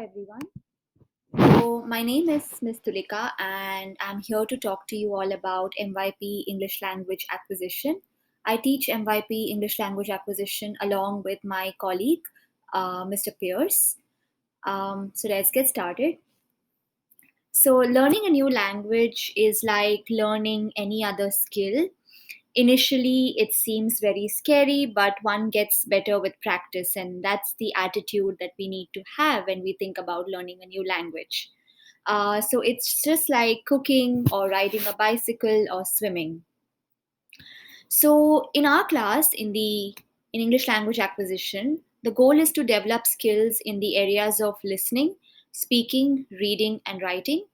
everyone. So, my name is Ms. Tulika, and I'm here to talk to you all about MYP English Language Acquisition. I teach MYP English Language Acquisition along with my colleague, Mr. Pierce. So, let's get started. So, learning a new language is like learning any other skill. Initially, it seems very scary, but one gets better with practice, and that's the attitude that we need to have when we think about learning a new language. So it's just like cooking or riding a bicycle or swimming. So in our class, in English language acquisition, the goal is to develop skills in the areas of listening, speaking, reading, and writing.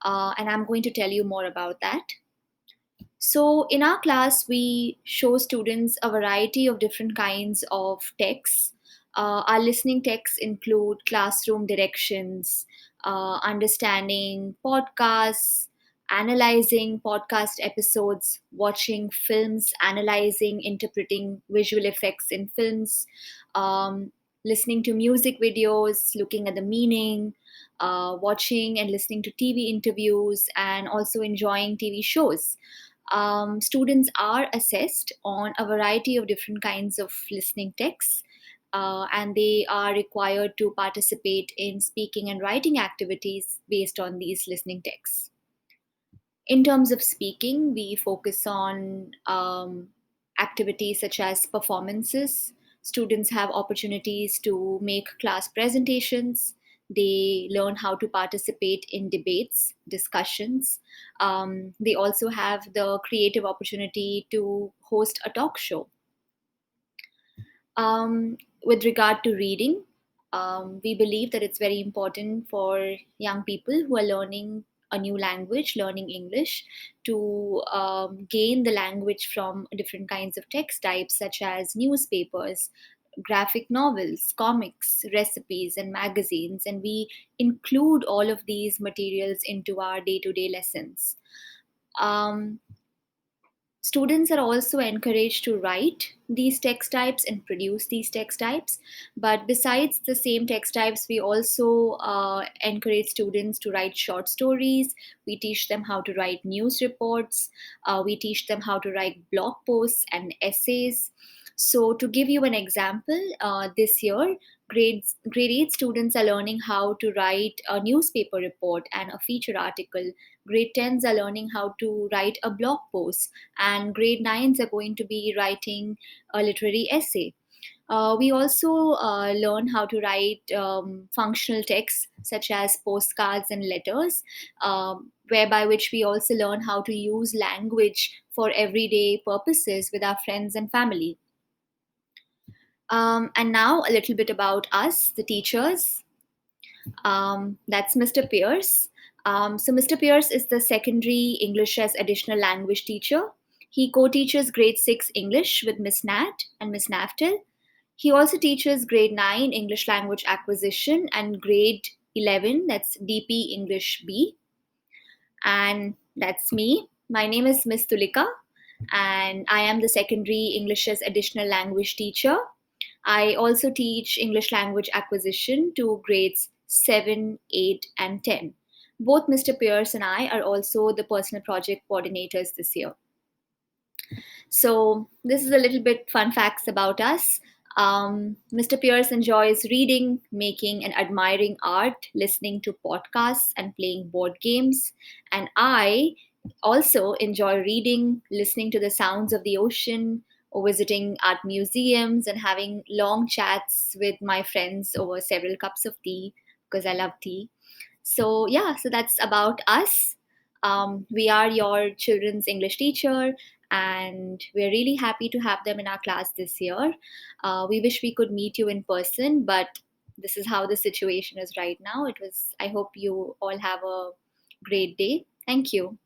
And I'm going to tell you more about that. So, in our class, we show students a variety of different kinds of texts. Our listening texts include classroom directions, understanding podcasts, analyzing podcast episodes, watching films, analyzing, interpreting visual effects in films, um, listening to music videos, looking at the meaning, watching and listening to TV interviews, and also enjoying TV shows. Students are assessed on a variety of different kinds of listening texts, and they are required to participate in speaking and writing activities based on these listening texts. In terms of speaking, we focus on activities such as performances. Students have opportunities to make class presentations. They learn how to participate in debates, discussions. They also have the creative opportunity to host a talk show. With regard to reading, we believe that it's very important for young people who are learning a new language, learning English, to gain the language from different kinds of text types, such as newspapers, graphic novels, comics, recipes, and magazines. And we include all of these materials into our day to day lessons. Um, Students are also encouraged to write these text types and produce these text types. But besides the same text types, we also encourage students to write short stories. We teach them how to write news reports. We teach them how to write blog posts and essays. So, to give you an example, this year, grade 8 students are learning how to write a newspaper report and a feature article. Grade 10s are learning how to write a blog post, and grade 9s are going to be writing a literary essay. We also learn how to write functional texts such as postcards and letters, whereby which we also learn how to use language for everyday purposes with our friends and family. And now a little bit about us, the teachers. That's Mr. Pierce. So Mr. Pierce is the secondary English as additional language teacher. He co-teaches grade 6 English with Miss Nat and Miss Naftel. He also teaches grade 9 English language acquisition and grade 11, that's DP English B. And that's me. My name is Miss Tulika, and I am the secondary English as additional language teacher. I also teach English language acquisition to grades 7, 8, and 10. Both Mr. Pierce and I are also the personal project coordinators this year. So, this is a little bit fun facts about us. Mr. Pierce enjoys reading, making, and admiring art, listening to podcasts, and playing board games. And I also enjoy reading, listening to the sounds of the ocean, or visiting art museums, and having long chats with my friends over several cups of tea because I love tea. So, yeah, so that's about us. We are your children's English teacher, and we're really happy to have them in our class this year. We wish we could meet you in person, but this is how the situation is right now. I hope you all have a great day. Thank you.